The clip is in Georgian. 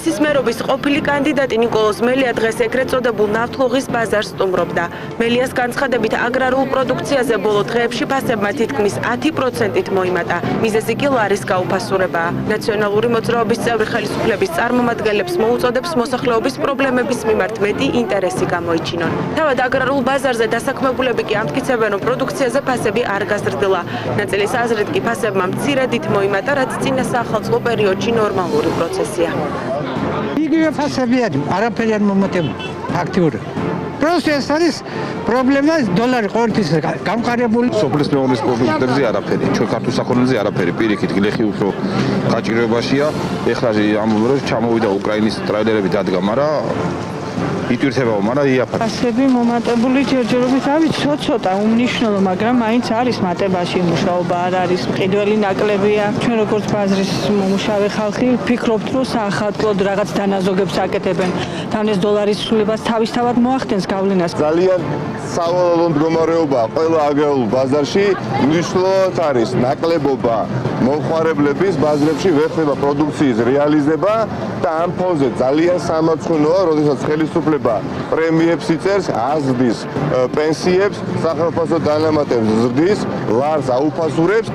თბილისის მერობის ყოფილი კანდიდატი ნიკოლოზ მელია დღეს ეგრეთ წოდებულ ნავთლუღის ბაზარს სტუმრობდა. მელიას განცხადებით აგრარულ პროდუქციაზე ბოლო დღეებში ფასებმა თითქმის 10%-ით მოიმატა. მიზეზი კი ლარის გაუფასურებაა. ნაციონალური მოძრაობის წევრი ხელისუფლების წარმომადგენლებს მოუწოდებს მოსახლეობის პრობლემების მიმართ მეტი ინტერესი გამოიჩინონ. თავად აგრარულ ბაზარზე დასაქმებულები კი ამტკიცებენ, რომ პროდუქციაზე ფასები არ გაზრდილა. ნაწილის აზრით კი ფასებმა მცირედით მოიმატა, რაც წინა საახალწლო პერიოდში ნორმალური პროცესია. იგივე ფასები არაფერი არ მომატებულა ფაქტიურად. პროსტო ეს არის პრობლემა დოლარი ყოველთვის გამყარებული. სოფლის მეურნეობის პროდუქტებზე არაფერი, ჩვენ ქართულ საქონელზე არაფერი, პირიქით გლეხი უფრო გაჭირვებაშია. ეხლა ამ დროს ჩამოვიდა უკრაინის ტრეილერები დადგა, მაგრამ იტვირთებაო, მაგრამ იაფად. ფასები მომატებული ჯერჯერობით არის ცოტა უმნიშვნელო, მაგრამ მაინც არის მატებაში მუშაობა, არ არის მყიდველი ნაკლებია. ჩვენ როგორც ბაზრის მომუშავე ხალხი ვფიქრობთ, რომ საახალწლოდ რაღაც დანაზოგებს აკეთებენ. თან ეს დოლარის ცვლილებას თავისთავად მოახდენს გავლენას. ძალიან სავალალო მდგომარეობაა ყველა აგრარულ ბაზარში, მნიშვნელოვნად არის ნაკლებობა მომხმარებლების ბაზრებში ვერ ხდება პროდუქციის რეალიზება და ამ ფონზე ძალიან სამარცხვინოა, როდესაც ხელისუფლება პრემიებს იწერს, აზრდის პენსიებს, სახელმწიფო დანამატებს ზრდის, ლარს აუფასურებს.